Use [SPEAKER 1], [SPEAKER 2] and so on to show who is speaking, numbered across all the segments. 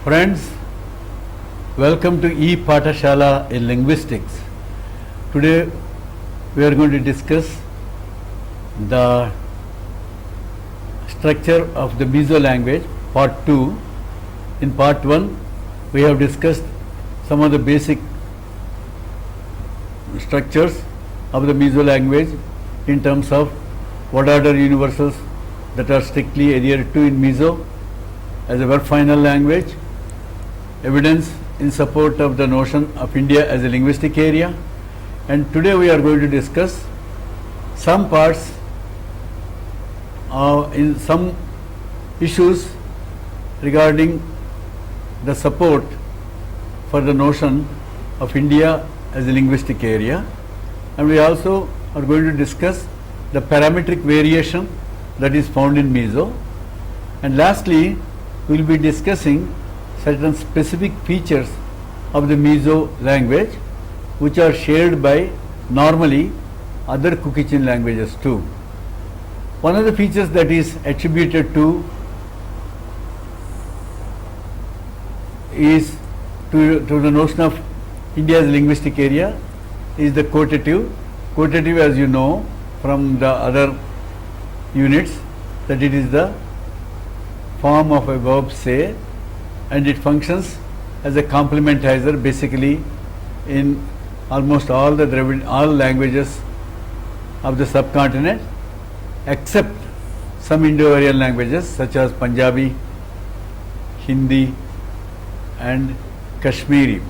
[SPEAKER 1] Friends, welcome to E-Pathashala in Linguistics. Today we are going to discuss the structure of the Mizo language, part 2. In part 1, we have discussed some of the basic structures of the Mizo language in terms of word order universals that are strictly adhered to in Mizo as a verb final language, evidence in support of the notion of India as a linguistic area, and today we are going to discuss some parts in some issues regarding the support for the notion of India as a linguistic area, and we also are going to discuss the parametric variation that is found in Mizo, and lastly we will be discussing certain specific features of the Mizo language which are shared by normally other Kuki-Chin languages too. One of the features that is attributed to the notion of India as a linguistic area is the quotative. Quotative, as you know from the other units, that it is the form of a verb say, and it functions as a complementizer basically in almost all languages of the subcontinent except some Indo-Aryan languages such as Punjabi, Hindi and Kashmiri.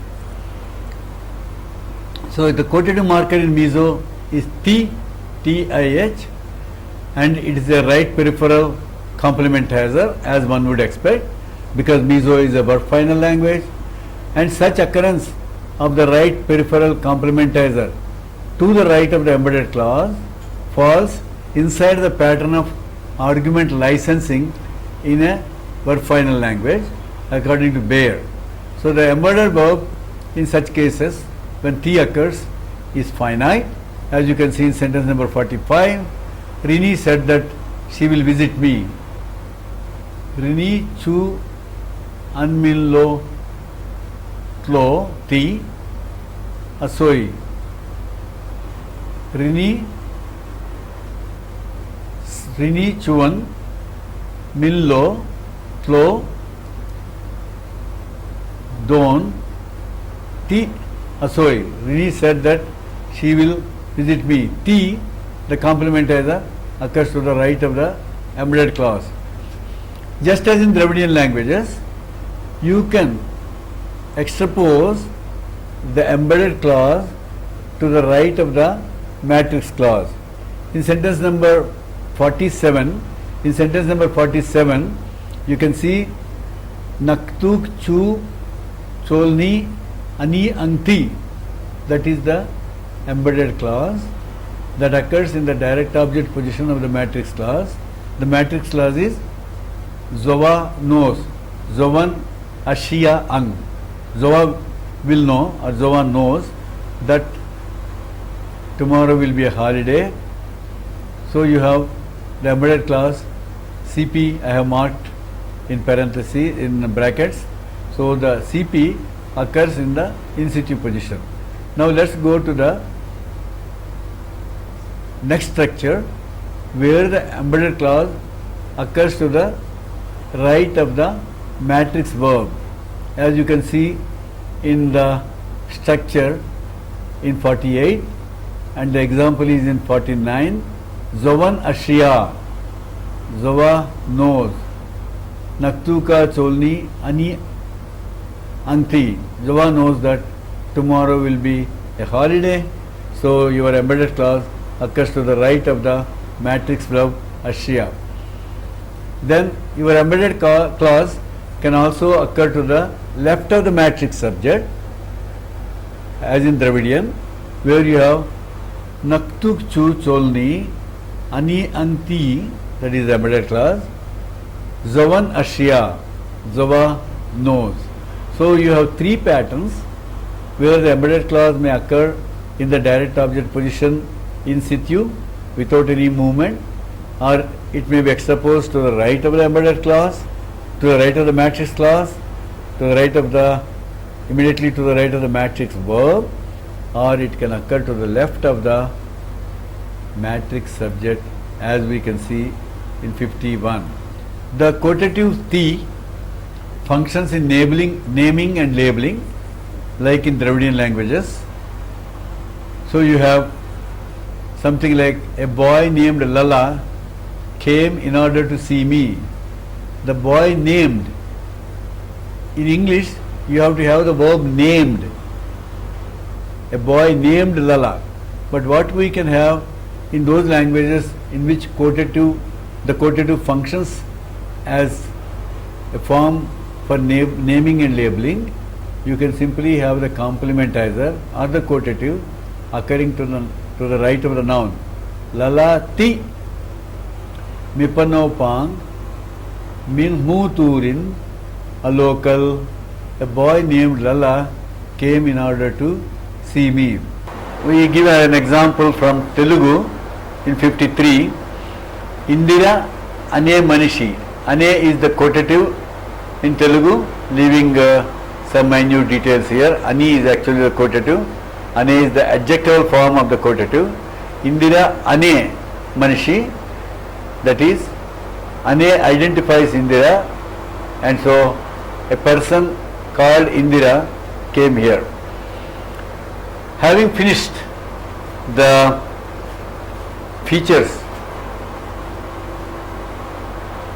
[SPEAKER 1] So the quotative marker in Mizo is TIH, and it is a right peripheral complementizer as one would expect, because Mizo is a verb final language, and such occurrence of the right peripheral complementizer to the right of the embedded clause falls inside the pattern of argument licensing in a verb final language according to Bayer. So the embedded verb in such cases when T occurs is finite, as you can see in sentence number 45. Rini said that she will visit me. Rini chu anmillo tlo ti asoi. Rini chuan millo tlo don ti asoi. Rini said that she will visit me. T, the complementizer, occurs to the right of the embedded clause. Just as in Dravidian languages, you can extrapose the embedded clause to the right of the matrix clause. In sentence number 47, you can see Naktuk chu cholni ani angti, that is the embedded clause that occurs in the direct object position of the matrix clause. The matrix clause is Zova knows, Zovan Ashia Ang. Zova will know, or Zova knows that tomorrow will be a holiday. So you have the embedded clause CP I have marked in parentheses, in brackets. So the CP occurs in the in situ position. Now let's go to the next structure where the embedded clause occurs to the right of the matrix verb. As you can see in the structure in 48, and the example is in 49. Zovan Ashia, Zova knows, Naktuka cholni ani anti. Zova knows that tomorrow will be a holiday, so your embedded clause occurs to the right of the matrix verb Ashia. Then your embedded clause can also occur to the left of the matrix subject, as in Dravidian, where you have Naktuk chu cholni ani anti, that is the embedded clause, Zovan Ashia, Zova knows. So you have three patterns where the embedded clause may occur in the direct object position in situ without any movement, or it may be exposed to the right of the embedded clause, to the right of the matrix clause, to the right of the, immediately to the right of the matrix verb, or it can occur to the left of the matrix subject, as we can see in 51. The quotative ti functions in naming and labeling, like in Dravidian languages. So you have something like, a boy named Lala came in order to see me. The boy named. In English, you have to have the verb named. A boy named Lala. But what we can have in those languages in which the quotative functions as a form for naming and labeling, you can simply have the complementizer or the quotative occurring to the right of the noun. Lala ti mipanopang min muturin, a local. A boy named Lala came in order to see me. We give an example from Telugu in 53. Indira ane manishi. Ane is the quotative in Telugu, leaving some minute details here. Ani is actually the quotative. Ane is the adjectival form of the quotative. Indira ane manishi, that is, ane identifies Indira, and so a person called Indira came here. Having finished the features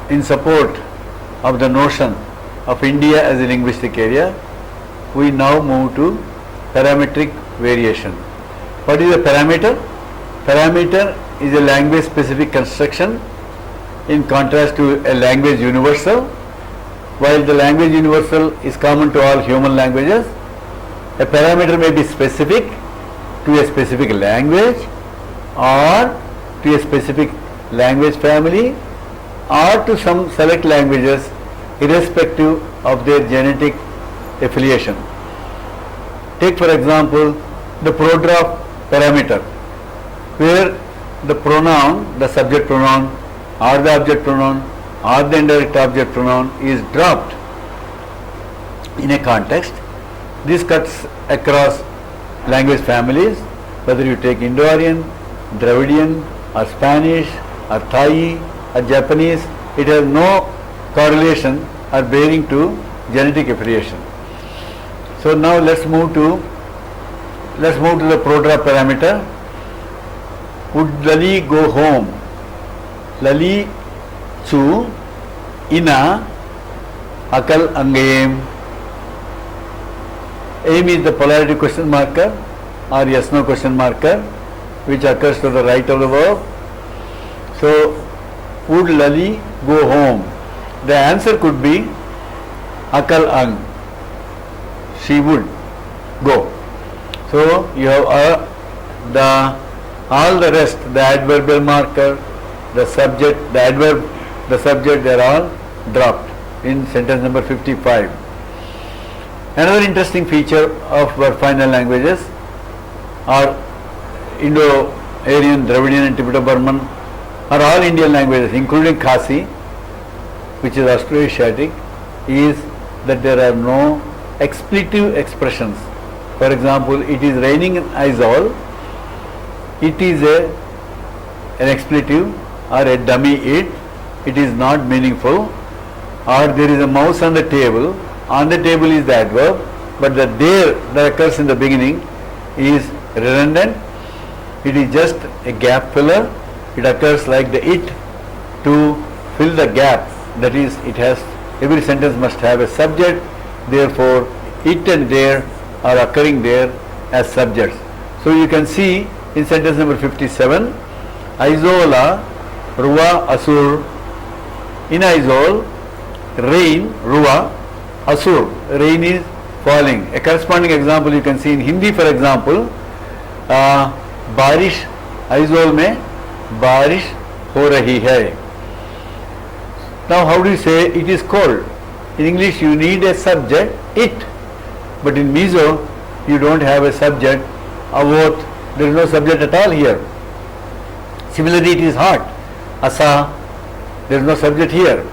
[SPEAKER 1] in support of the notion of India as a linguistic area, we now move to parametric variation. What is a parameter? Parameter is a language specific construction in contrast to a language universal. While the language universal is common to all human languages, a parameter may be specific to a specific language or to a specific language family or to some select languages irrespective of their genetic affiliation. Take for example the prodrop parameter, where the pronoun, the subject pronoun or the object pronoun or the indirect object pronoun is dropped in a context. This cuts across language families, whether you take Indo-Aryan, Dravidian or Spanish or Thai or Japanese, it has no correlation or bearing to genetic affiliation. So now let's move to the prodrop parameter. Would Lali go home? Lali chu ina akal angayem. Aim is the polarity question marker or yes no question marker which occurs to the right of the verb. So would Lali go home? The answer could be akal ang, she would go. So you have all the rest, the adverbial marker, the subject, the adverb, the subject, they are all dropped in sentence number 55. Another interesting feature of our final languages are Indo-Aryan, Dravidian and Tibeto-Burman are all Indian languages, including Khasi, which is Austroasiatic, is that there are no expletive expressions. For example, it is raining in Aizawl, it is an expletive or a dummy it is not meaningful, or there is a mouse on the table is the adverb, but the there that occurs in the beginning is redundant, it is just a gap filler, it occurs like the it to fill the gap, that is, it has, every sentence must have a subject, therefore it and there are occurring there as subjects. So you can see in sentence number 57, Aizola Ruwa Asur, in Aizol, rain, Ruwa, Asur, rain is falling. A corresponding example you can see in Hindi, for example, बारिश, Aizol में बारिश हो रही है. Now how do you say it is cold? In English you need a subject, it, but in Mizo you don't have a subject, avot, there is no subject at all here. Similarly it is hot, asa, there is no subject here.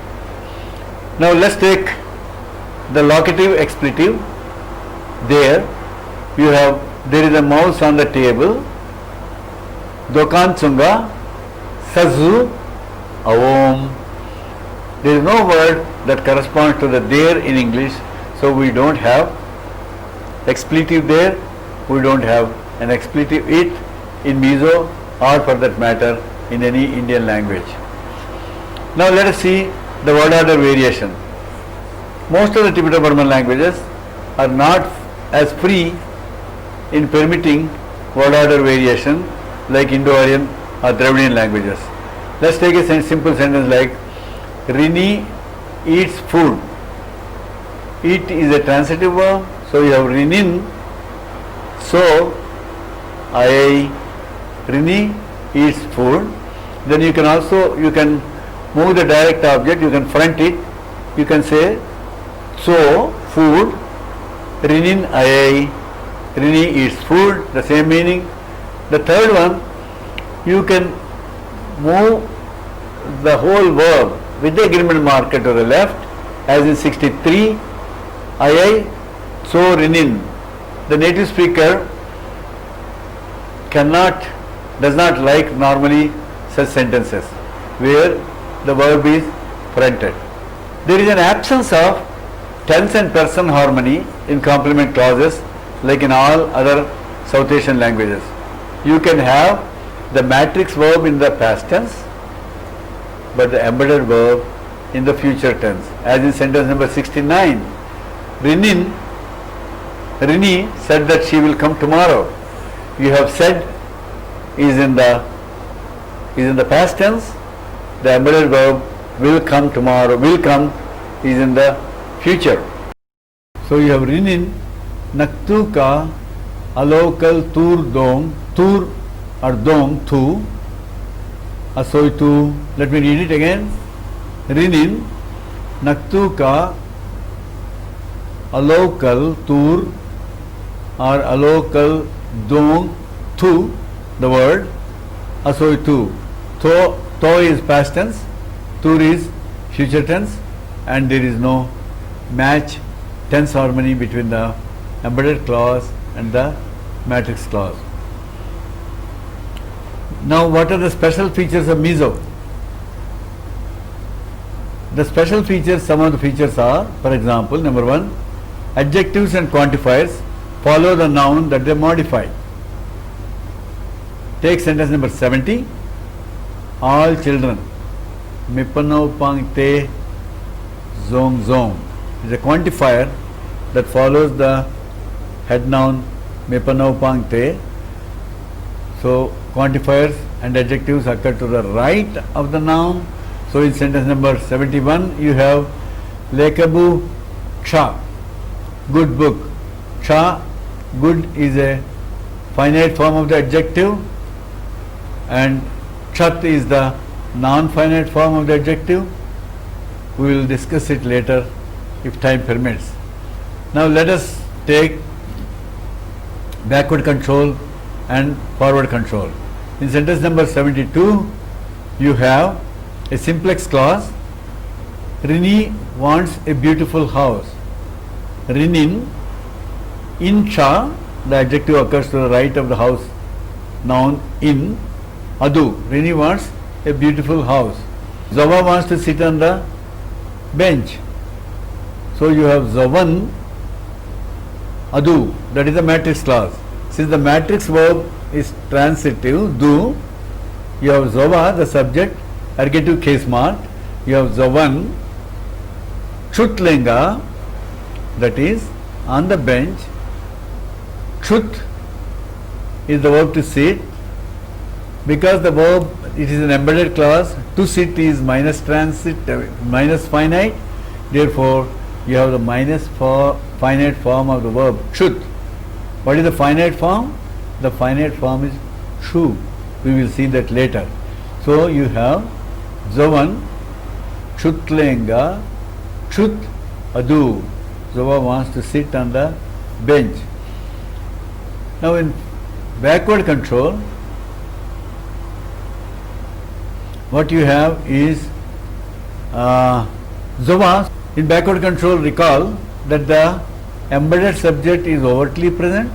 [SPEAKER 1] Now let's take the locative expletive. There you have, there is a mouse on the table. Dokan chunga sazu avom. There is no word that corresponds to the there in English, so we don't have expletive there, we don't have an expletive it in Mizo or for that matter in any Indian language. Now let us see the word order variation. Most of the Tibeto-Burman languages are not as free in permitting word order variation like Indo-Aryan or Dravidian languages. Let's take a simple sentence like Rini eats food. Eat is a transitive verb, so you have Rinin. So Rini eats food. Then you can also, you can move the direct object, you can front it, you can say so food, Rinin Rini eats food, the same meaning. The third one, you can move the whole verb with the agreement marker to the left, as in 63, so Rinin. The native speaker does not like normally such sentences where the verb is fronted. There is an absence of tense and person harmony in complement clauses like in all other South Asian languages. You can have the matrix verb in the past tense but the embedded verb in the future tense, as in sentence number 69. Rini said that she will come tomorrow. You have said is in the past tense, the embedded verb will come tomorrow, will come is in the future. So you have Rinin naktu ka alokal tur or dong tu asoitu. Let me read it again. Rinin naktu ka alokal tur or alokal dong tu, the word asoitu. To is past tense, tur is future tense, and there is no match tense harmony between the embedded clause and the matrix clause. Now what are the special features of Mizo? The special features, some of the features are, for example, number one, adjectives and quantifiers follow the noun that they modify. Take sentence number 70. All children, mipano pang te zong zong, is a quantifier that follows the head noun mipano pang te. So quantifiers and adjectives occur to the right of the noun. So in sentence number 71 you have Lekabu Cha, good book. Cha, good, is a finite form of the adjective, and Chat is the non-finite form of the adjective. We will discuss it later if time permits. Now let us take backward control and forward control. In sentence number 72 you have a simplex clause. Rini wants a beautiful house. Rinin, in Cha, the adjective occurs to the right of the house noun in. Adu, Rini wants a beautiful house. Zava wants to sit on the bench. So you have Zavan, Adu, that is the matrix clause. Since the matrix verb is transitive, do, you have Zava, the subject, ergative case mark. You have Zavan, Chutlenga, that is on the bench. Chut is the verb to sit. Because the verb, it is an embedded clause, to sit is minus finite, therefore you have the finite form of the verb chut. What is the finite form? The finite form is shu. We will see that later. So you have Zavan, Chutlenga, Chut Adu. Zava wants to sit on the bench. Now in backward control, what you have is Zava. In backward control, recall that the embedded subject is overtly present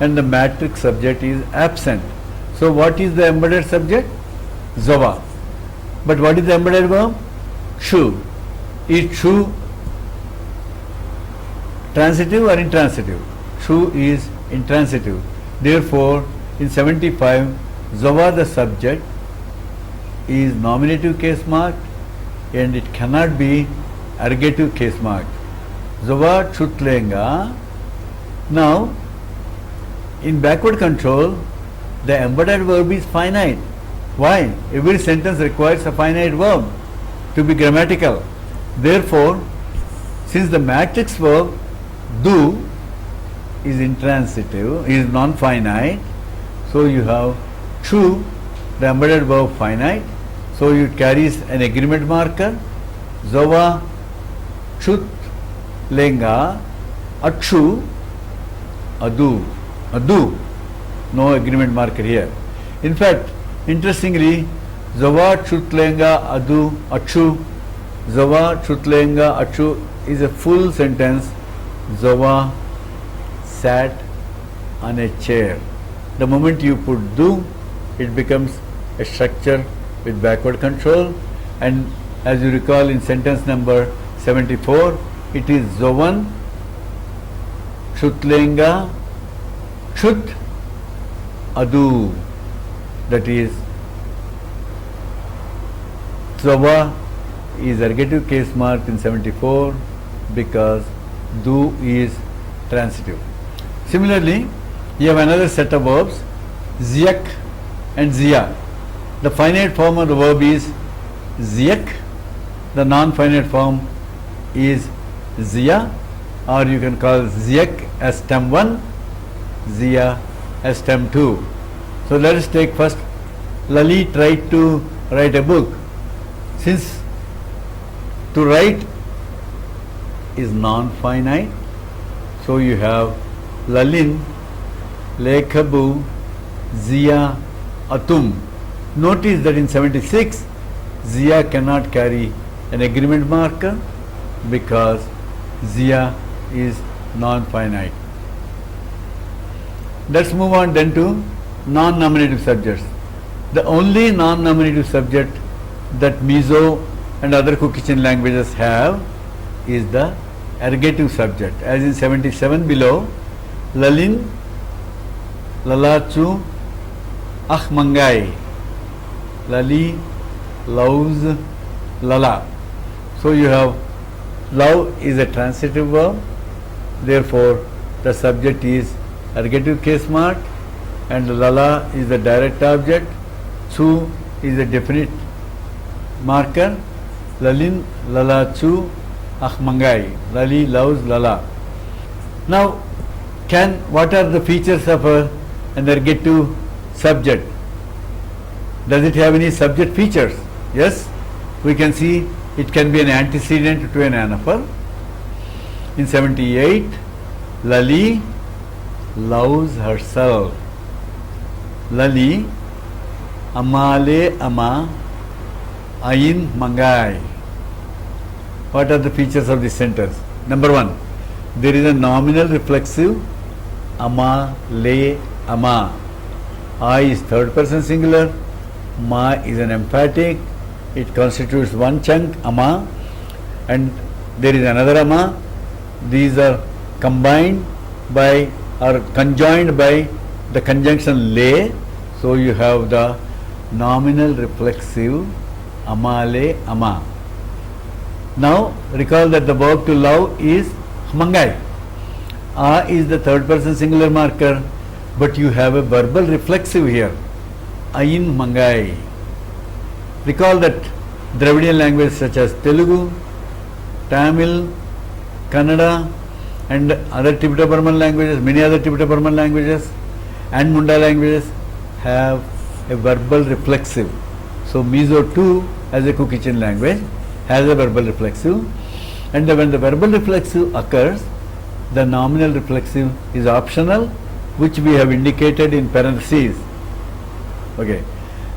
[SPEAKER 1] and the matrix subject is absent. So what is the embedded subject? Zava. But what is the embedded verb? Chu. Is chu transitive or intransitive? Chu is intransitive. Therefore, in 75, Zava the subject is nominative case marked and it cannot be ergative case marked. Zava chutlenga. Now, in backward control, the embedded verb is finite. Why? Every sentence requires a finite verb to be grammatical. Therefore, since the matrix verb do is intransitive, is non-finite, so you have chu, the embedded verb finite, so it carries an agreement marker. Zava chut lenga achu adu. Adu, no agreement marker here. In fact, interestingly, Zava chutlenga adu achu, Zava chutlenga achu is a full sentence. Zava sat on a chair. The moment you put do, it becomes a structure with backward control, and as you recall in sentence number 74, it is Zovan chutlenga chut adu, that is Zava is ergative case marked in 74 because do is transitive. Similarly, you have another set of verbs, ziak and zia. The finite form of the verb is ziak, the non-finite form is zia, or you can call ziak as stem 1, zia as stem 2. So let us take first, Lali tried to write a book. Since to write is non-finite, so you have Lalin, Lekhabu, Zia, Atum. Notice that in 76, Zia cannot carry an agreement marker because Zia is non-finite. Let's move on then to non-nominative subjects. The only non-nominative subject that Mizo and other Cook Kitchen languages have is the ergative subject. As in 77 below, Lalin, Lalachu, Akh Mangai, Lali, loves, Lala. So you have love is a transitive verb, therefore the subject is ergative case mark, and Lala is the direct object, Chu is a definite marker, Lalin, Lala, Chu, Akh Mangai, Lali loves Lala. Now, what are the features of an ergative subject? Does it have any subject features? Yes, we can see it can be an antecedent to an anaphor. In 78, Lali loves herself. Lali, Amale Ama, Ayin Mangai. What are the features of this sentence? Number 1, there is a nominal reflexive, Ama, Le, Ama. I is third person singular, Ma is an emphatic, it constitutes one chunk, Ama, and there is another Ama. These are combined by or conjoined by the conjunction Le, so you have the nominal reflexive Amale Ama. Now recall that the verb to love is Mangai. A is the third person singular marker, but you have a verbal reflexive here, Ayin Mangai. Recall that Dravidian languages such as Telugu, Tamil, Kannada and other Tibeto-Burman languages, many other Tibeto-Burman languages and Munda languages have a verbal reflexive. So Mizo too, as a Cook Kitchen language, has a verbal reflexive, and when the verbal reflexive occurs, the nominal reflexive is optional, which we have indicated in parentheses. Okay.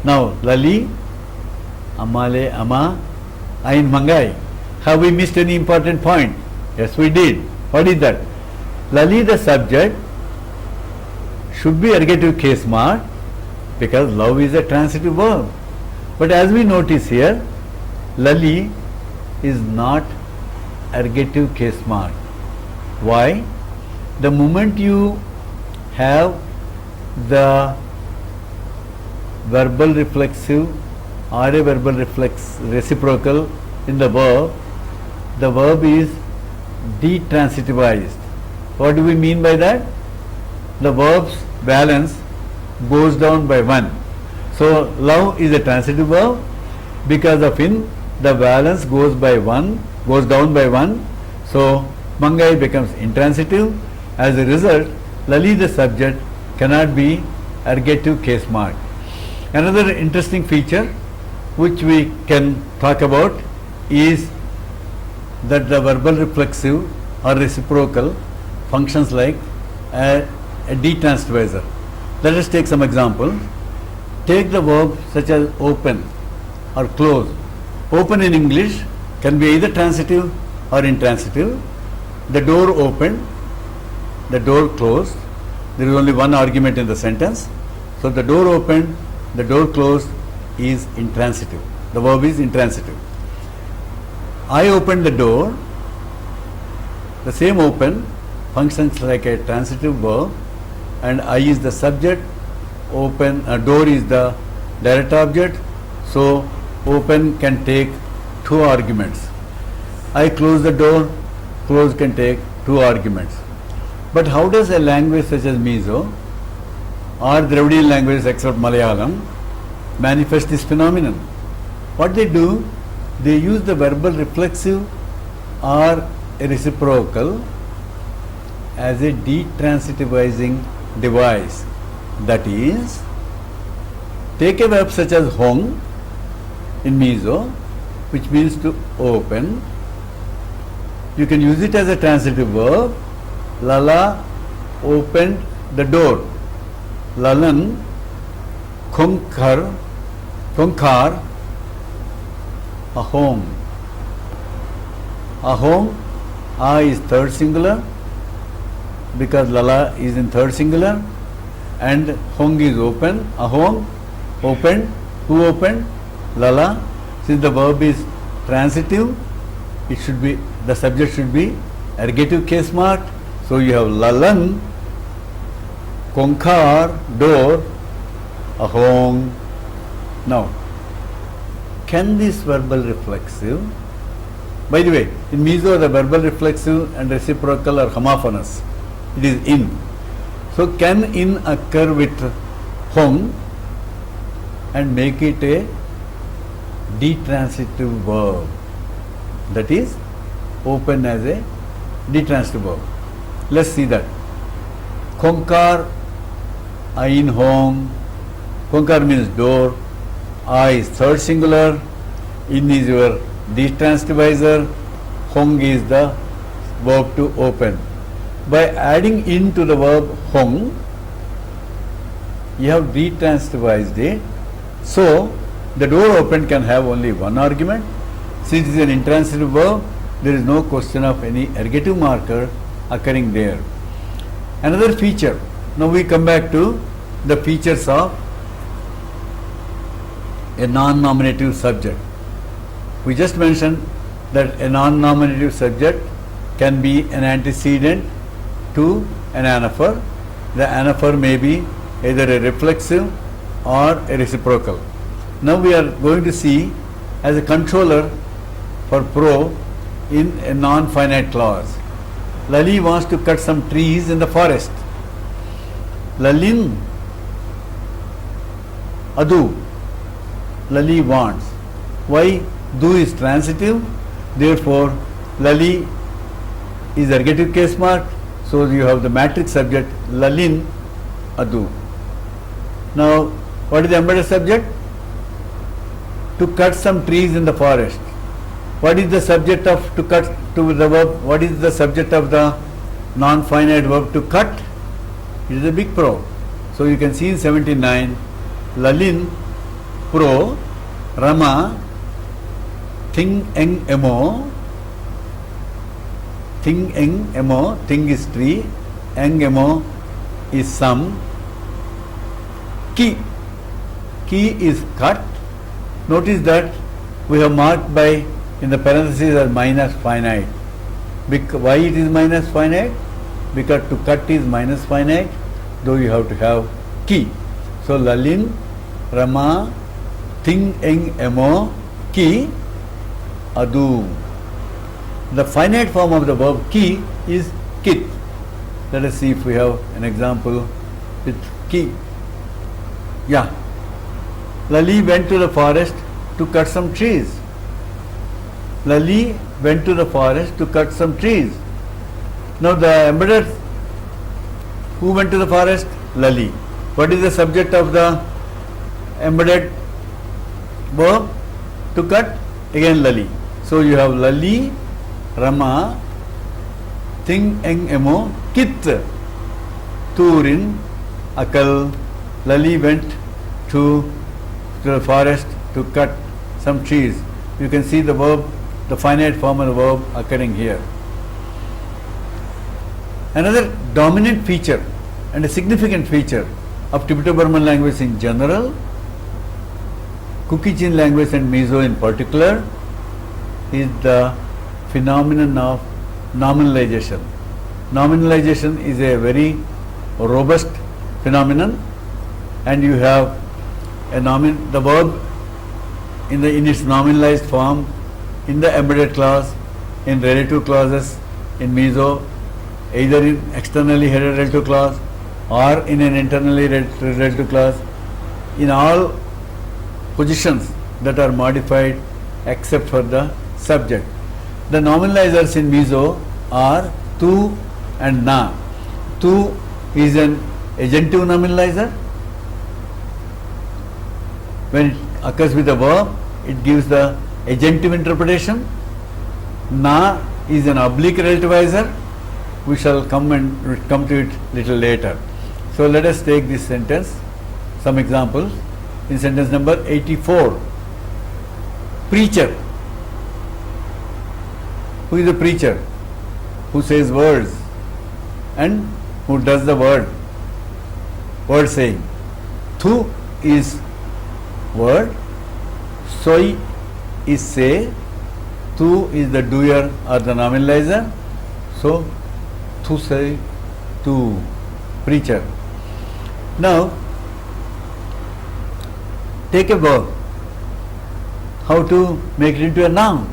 [SPEAKER 1] Now Lali, Amale, Ama, Ain Mangai. Have we missed any important point? Yes, we did. What is that? Lali, the subject, should be ergative case mark because love is a transitive verb. But as we notice here, Lali is not ergative case mark. Why? The moment you have the verbal reflexive or a verbal reciprocal in the verb is detransitivized. What do we mean by that? The verb's balance goes down by 1. So love is a transitive verb. Because of in, the balance goes down by 1. So Mangai becomes intransitive. As a result, Lali, the subject, cannot be ergative case mark. Another interesting feature which we can talk about is that the verbal reflexive or reciprocal functions like a detransidizer. Let us take some example. Take the verb such as open or close. Open in English can be either transitive or intransitive. The door opened, the door closed. There is only one argument in the sentence. So the door opened, the door closed is intransitive. The verb is intransitive. I opened the door. The same open functions like a transitive verb, and I is the subject, open, door is the direct object. So open can take 2 arguments. I close the door, close can take 2 arguments. But how does a language such as Mizo or Dravidian languages except Malayalam manifest this phenomenon? What they do, they use the verbal reflexive or a reciprocal as a detransitivizing device. That is, take a verb such as hong in Mizo, which means to open. You can use it as a transitive verb. Lala opened the door. Lalan konkar a home. A home, A is third singular because Lala is in third singular, and hong is open. A home opened. Who opened? Lala. Since the verb is transitive, it should be, the subject should be ergative case mark. So you have Lalan konkar door a home. Now, can this verbal reflexive, by the way, in Mizo the verbal reflexive and reciprocal are homophonous. It is in. So can in occur with hong and make it a detransitive verb? That is, open as a detransitive verb. Let's see that. Konkar, I in home. Konkar means door. I is third singular. In is your detransitivizer. Hong is the verb to open. By adding in to the verb hong, you have detransitivized it. So the door open can have only one argument. Since it is an intransitive verb, there is no question of any ergative marker occurring there. Another feature. Now we come back to the features of a non-nominative subject. We just mentioned that a non-nominative subject can be an antecedent to an anaphor. The anaphor may be either a reflexive or a reciprocal. Now we are going to see as a controller for pro in a non-finite clause. Lali wants to cut some trees in the forest. Lalin adu. Lali wants. Why? Do is transitive. Therefore, Lali is ergative case mark. So you have the matrix subject Lalin adu. Now, what is the embedded subject? To cut some trees in the forest. What is the subject of to cut to the verb? What is the subject of the non-finite verb to cut? It is a big pro. So you can see in 79, Lalin pro Rama thing eng emo Thing eng mo, thing is tree, eng mo is some. Ki, ki is cut. Notice that we have marked by in the parentheses as minus finite. Why it is minus finite? Because to cut is minus finite, though you have to have ki. So Lalin, Rama, Thing eng mo, ki, adu. The finite form of the verb ki is kit. Let us see if we have an example with ki. Yeah. Lali went to the forest to cut some trees. Lali went to the forest to cut some trees. Now the embedded, who went to the forest? Lali. What is the subject of the embedded verb? To cut? Again Lali. So you have Lali, Rama, Thing eng mo, Kit, Turin, Akal. Lali went to the forest to cut some trees. You can see the verb, the finite form of the verb occurring here. Another dominant feature and a significant feature of Tibeto-Burman language in general, Kuki-Chin language and Mizo in particular, is the phenomenon of nominalization. Nominalization is a very robust phenomenon, and you have the verb in its nominalized form in the embedded clause, in relative clauses in Mizo, either in externally headed relative clause or in an internally relative clause, in all positions that are modified except for the subject. The nominalizers in Mizo are tu and na. Tu is an agentive nominalizer. When it occurs with a verb, it gives the agentive interpretation. Na is an oblique relativizer. We shall come to it little later. So let us take this sentence, some examples. In sentence number 84, preacher. Who is the preacher? Who says words and who does the word saying. Thu is word, soi is say, tu is the doer or the nominalizer. So thu say, tu, preacher. Now take a verb. How to make it into a noun?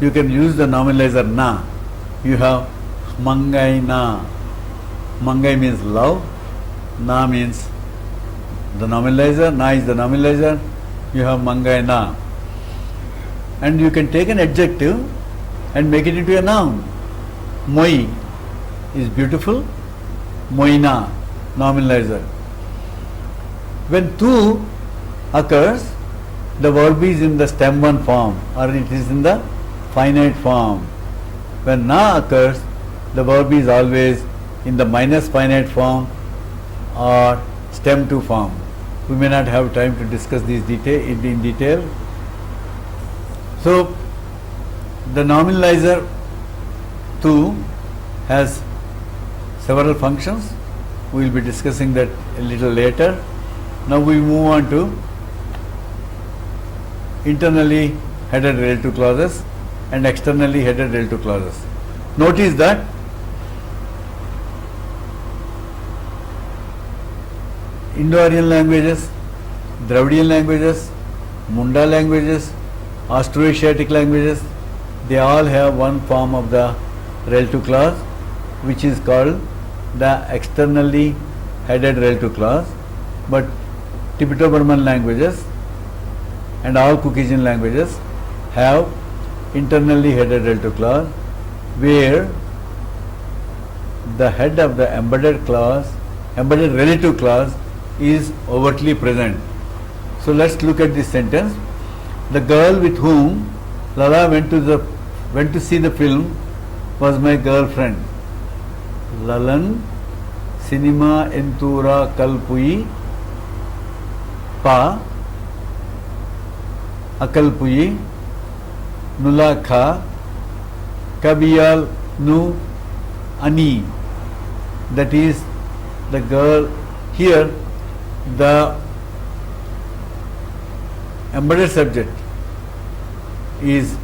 [SPEAKER 1] You can use the nominalizer na. You have mangai na. Mangai means love, na means the nominalizer, na is the nominalizer. You have mangai na. And you can take an adjective and make it into a noun. Moi is beautiful, moina, nominalizer. When tu occurs, the verb is in the stem one form or it is in the finite form. When na occurs, the verb is always in the minus finite form or stem two form. We may not have time to discuss these in detail. So the nominalizer tu has several functions. We will be discussing that a little later. Now we move on to internally headed relative clauses and externally headed relative clauses. Notice that Indo-Aryan languages, Dravidian languages, Munda languages, Austroasiatic languages, they all have one form of the relative clause which is called the externally headed relative clause, but Tibeto-Burman languages and all Kuki-Chin languages have internally headed relative clause where the head of the embedded relative clause is overtly present. So let's look at this sentence. The girl with whom Lala went to see the film was my girlfriend. Lalan cinema entura kalpui pa akalpui nulakha kabiyal Nu, Ani. That is the girl. Here the embedded subject is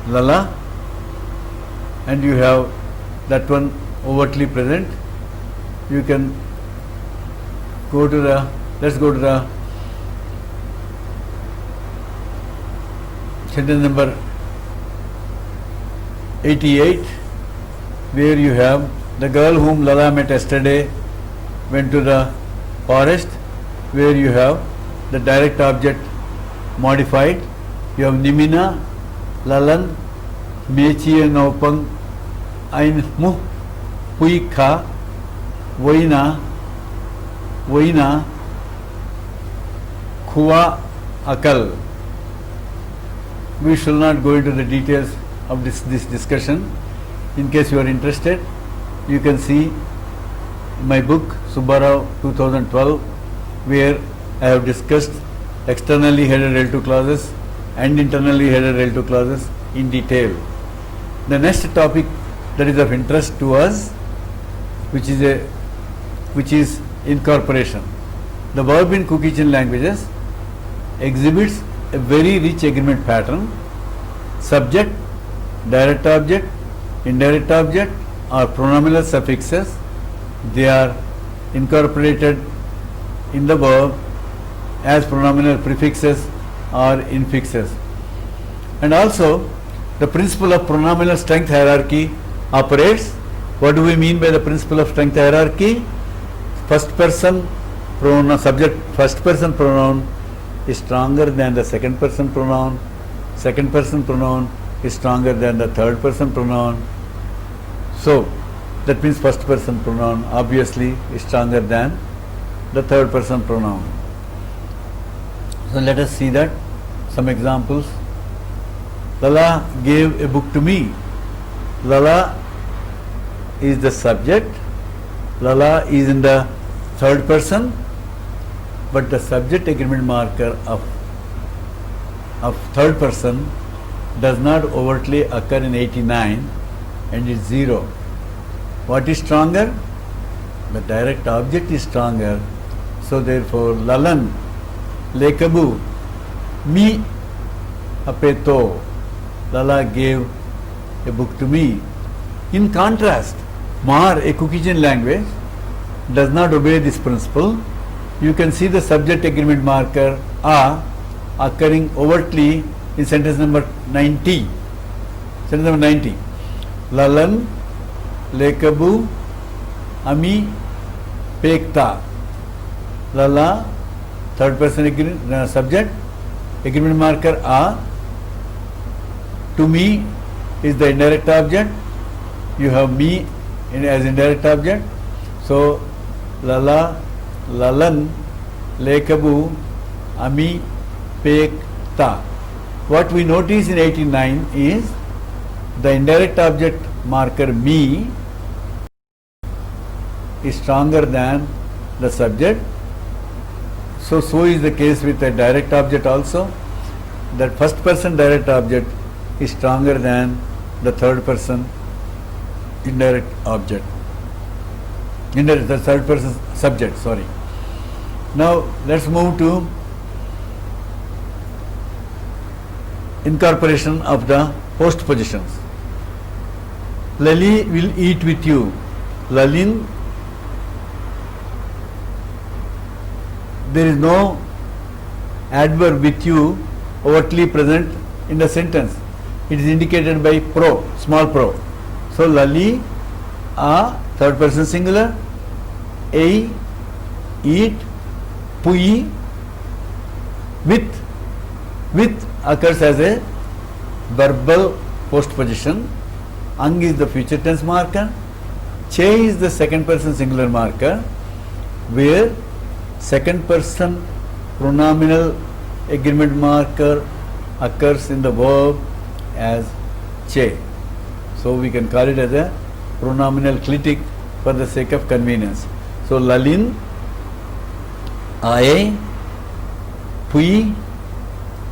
[SPEAKER 1] Lala, and you have that one overtly present. You can go to the, let's go to the sentence number 88, where you have the girl whom Lala met yesterday went to the forest, where you have the direct object modified. You have Nimina, Lalan, Mechi and Opang, Ain Mu, Pui Kha, Waina, Khua Akal. We shall not go into the details of this discussion. In case you are interested, you can see my book Subbarao 2012, where I have discussed externally headed L2 clauses and internally headed L2 clauses in detail. The next topic that is of interest to us, which is incorporation. The verb in Cook-Kitchen languages exhibits a very rich agreement pattern. Subject, direct object, indirect object or pronominal suffixes, they are incorporated in the verb as pronominal prefixes or infixes. And also the principle of pronominal strength hierarchy operates. What do we mean by the principle of strength hierarchy? First person pronoun, subject first person pronoun is stronger than the second person pronoun. Second person pronoun is stronger than the third person pronoun. So that means first person pronoun obviously is stronger than the third person pronoun. So let us see that, some examples. Lala gave a book to me. Lala is the subject. Lala is in the third person, but the subject agreement marker of third person does not overtly occur in 89 and is 0. What is stronger? The direct object is stronger. So therefore Lalan Lekabu Mi Apeto, Lala gave a book to me. In contrast, Mar, a Cook-Kitchen language, does not obey this principle. You can see the subject agreement marker A occurring overtly in sentence number 90. Sentence number 90. Lalan Lekabu Ami Pekta. Lala, third person subject, agreement marker A. To me is the indirect object. You have me as indirect object. So Lala, Lalan, Lekabu, Ami, Pekta. What we notice in 89 is the indirect object marker me is stronger than the subject. So is the case with the direct object also. That first person direct object is stronger than the third person indirect object. The third person subject, sorry. Now let's move to incorporation of the postpositions. Lali will eat with you. Lalin, there is no adverb with you overtly present in the sentence. It is indicated by pro, small pro. So Lali, a, third person singular, a, eat, pui, with occurs as a verbal postposition. Ang is the future tense marker. Che is the second person singular marker, where second person pronominal agreement marker occurs in the verb as che. So we can call it as a pronominal clitic for the sake of convenience. So Lalin, Ae, Pui,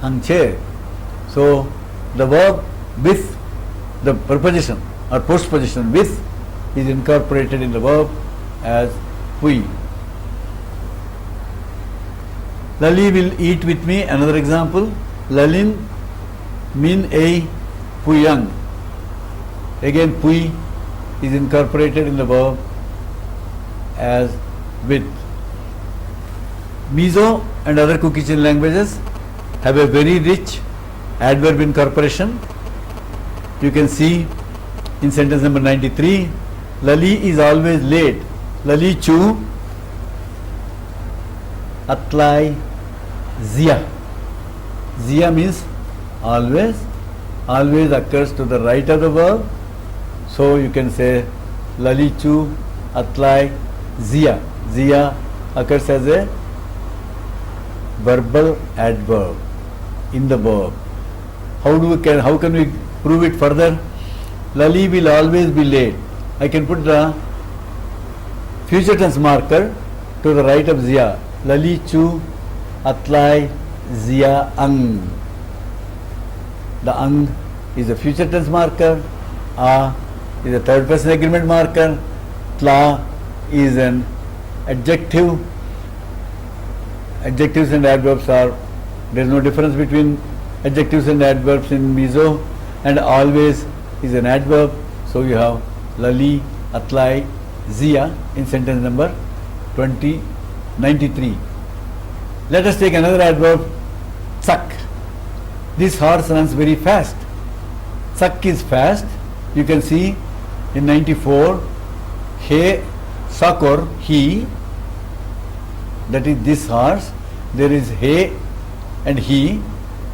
[SPEAKER 1] Ang che. So the verb with the preposition or postposition with is incorporated in the verb as pui. Lali will eat with me. Another example. Lalin min ei puyang. Again pui is incorporated in the verb as with. Mizo and other Cook-Kitchen languages have a very rich adverb incorporation. You can see in sentence number 93, Lali is always late. Lali chu atlai zia. Zia means always. Always occurs to the right of the verb. So you can say Lali chu atlai zia. Zia occurs as a verbal adverb in the verb. How can we prove it further? Lali will always be late. I can put the future tense marker to the right of Zia. Lali chu atlai Zia ang. The ang is a future tense marker. A is a third person agreement marker. Tla is an adjective. Adjectives and adverbs are, there is no difference between adjectives and adverbs in Mizo, and always is an adverb. So you have Lali, Atlai, Zia in sentence number 93. Let us take another adverb, Sak. This horse runs very fast. Sak is fast. You can see in 94, He, Sakor, he, that is this horse. There is he and he.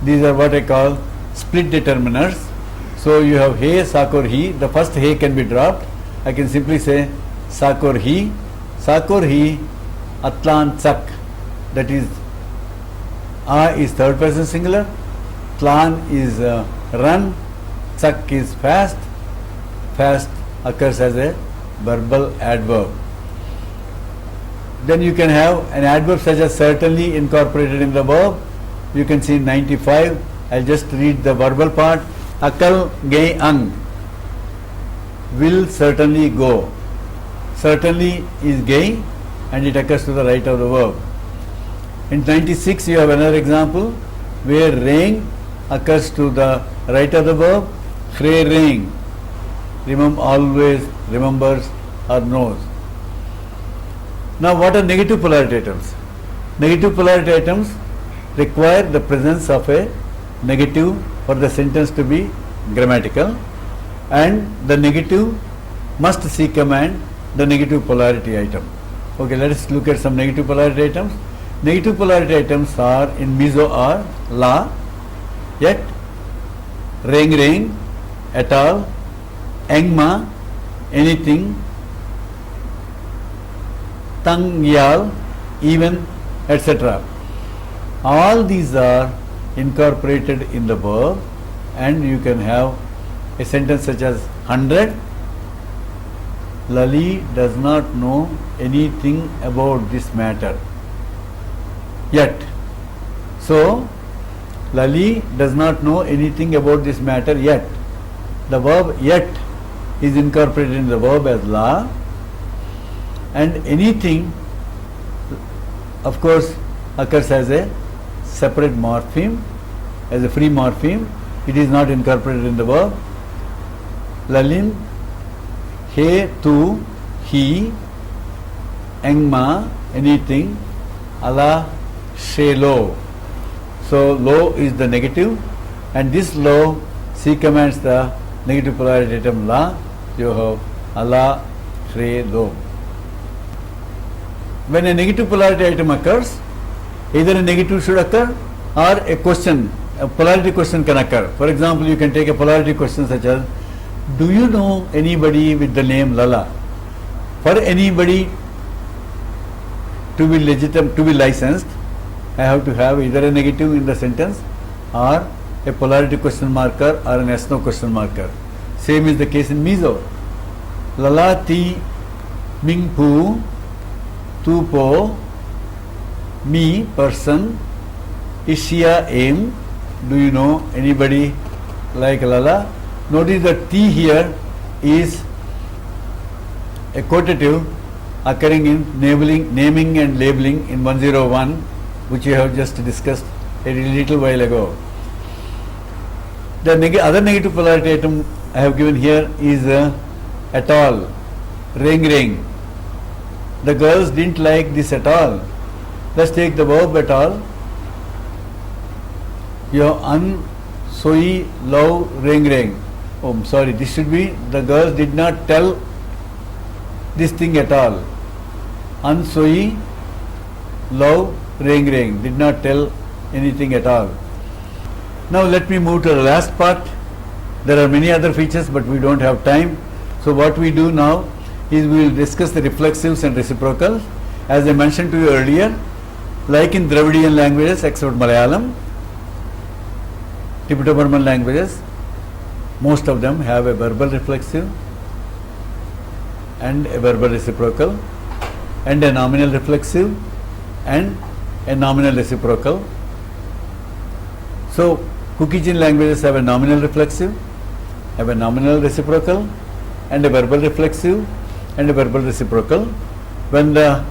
[SPEAKER 1] These are what I call split determiners. So you have he, sakor, he. The first he can be dropped. I can simply say sakor, he. Sakor, he. Atlan, sak. That is, a is third person singular. Tlan is run. Sak is fast. Fast occurs as a verbal adverb. Then you can have an adverb such as certainly incorporated in the verb. You can see 95. I'll just read the verbal part. Akal gay ang. Will certainly go. Certainly is gay and it occurs to the right of the verb. In 96 you have another example where reng occurs to the right of the verb. Khre reng. Remember, always remembers or knows. Now what are negative polarity items? Negative polarity items require the presence of a negative for the sentence to be grammatical, and the negative must see command the negative polarity item. Okay, let us look at some negative polarity items. Negative polarity items are in Mizo are la, yet, reng reng, at all, engma, anything, tang yal, even, etc. All these are incorporated in the verb, and you can have a sentence such as 100. Lali does not know anything about this matter yet. So, Lali does not know anything about this matter yet. The verb yet is incorporated in the verb as la, and anything of course occurs as a separate morpheme, as a free morpheme. It is not incorporated in the verb. Lalin, he, tu, he, engma, anything, ala, she, lo. So lo is the negative, and this lo C commands the negative polarity item la. You have ala, she, lo. When a negative polarity item occurs, either a negative should occur or a question, a polarity question can occur. For example, you can take a polarity question such as, do you know anybody with the name Lala? For anybody to be legitimate, to be licensed, I have to have either a negative in the sentence or a polarity question marker or an yes/no question marker. Same is the case in Mizo. Lala ti ming pu tu po me person Ishia aim. Do you know anybody like Lala? Notice that T here is a quotative occurring in naming and labeling in 101, which we have just discussed a little while ago. The other negative polarity item I have given here is at all, ring. The girls didn't like this at all. Let's take the verb at all. You have un, soi, love, ring. Oh, I'm sorry, this should be the girls did not tell this thing at all. Un, soi, love, ring, did not tell anything at all. Now let me move to the last part. There are many other features, but we don't have time. So what we do now is we will discuss the reflexives and reciprocals. As I mentioned to you earlier, like in Dravidian languages except Malayalam, Tibeto-Burman languages, most of them have a verbal reflexive and a verbal reciprocal and a nominal reflexive and a nominal reciprocal. So Kuki-Chin languages have a nominal reflexive, have a nominal reciprocal and a verbal reflexive and a verbal reciprocal. When the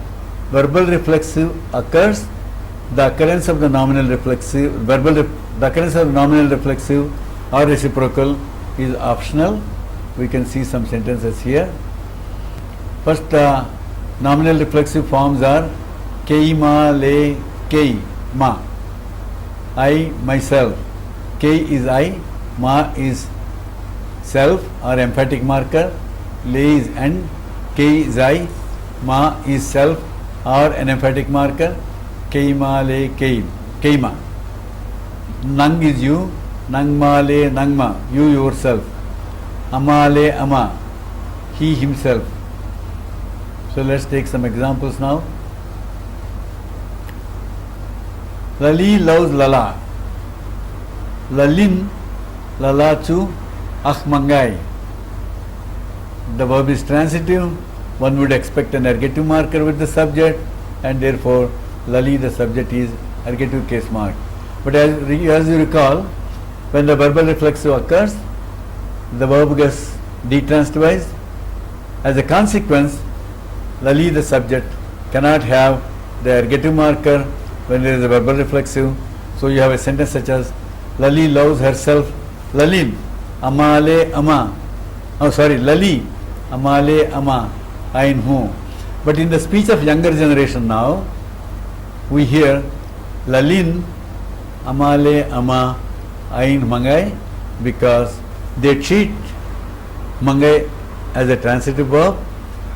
[SPEAKER 1] verbal reflexive occurs, the occurrence of the nominal reflexive, the occurrence of the nominal reflexive or reciprocal is optional. We can see some sentences here. First, the nominal reflexive forms are kei ma le kei ma. I, myself. Kei is I, ma is self or emphatic marker, le is and, kei is I, ma is self or an emphatic marker, kei ma le kei, kei ma. Nang is you, nang ma le nang ma, you yourself. Ama le ama, he himself. So let's take some examples now. Lali loves Lala. Lalin, Lala chu, ach mangai. The verb is transitive. One would expect an ergative marker with the subject, and therefore Lali, the subject, is ergative case mark. But as you recall, when the verbal reflexive occurs, the verb gets detransitivized. As a consequence, Lali, the subject, cannot have the ergative marker when there is a verbal reflexive. So you have a sentence such as Lali loves herself. Lalin, amale ama. Oh, sorry, Lali, amale ama, ain hu. But in the speech of younger generation now, we hear Lalin, amale ama, ain mangai, because they treat mangai as a transitive verb.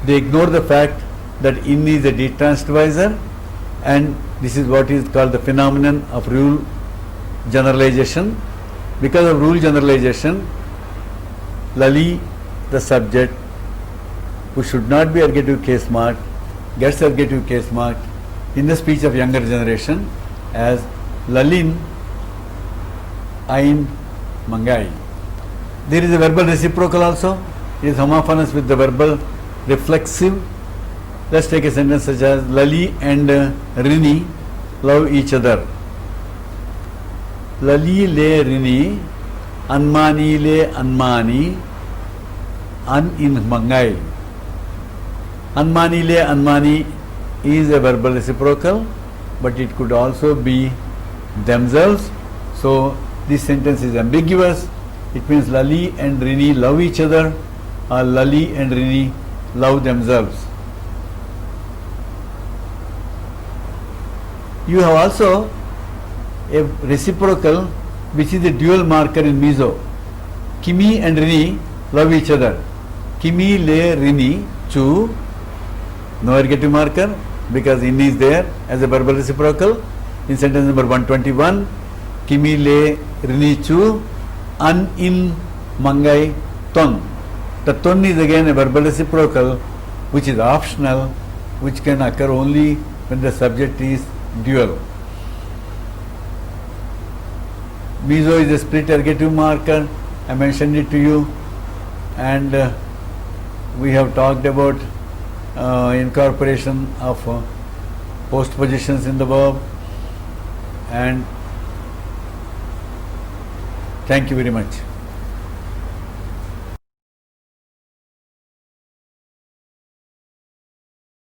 [SPEAKER 1] They ignore the fact that in is a detransitivizer, and this is what is called the phenomenon of rule generalization. Because of rule generalization, Lali, the subject, who should not be ergative case marked, gets ergative case marked in the speech of younger generation as Lalin Ain Mangai. There is a verbal reciprocal also. It is homophonous with the verbal reflexive. Let's take a sentence such as Lali and Rini love each other. Lali le Rini, Anmani le Anmani, An in Mangai. Anmani le Anmani is a verbal reciprocal, but it could also be themselves. So this sentence is ambiguous. It means Lali and Rini love each other, or Lali and Rini love themselves. You have also a reciprocal which is a dual marker in Mizo. Kimi and Rini love each other. Kimi le Rini chu, no ergative marker because in is there as a verbal reciprocal. In sentence number 121, Kimi le Rini chu, an in mangai ton. The ton is again a verbal reciprocal which is optional, which can occur only when the subject is dual. Mizo is a split ergative marker. I mentioned it to you, and we have talked about incorporation of postpositions in the verb, and thank you very much.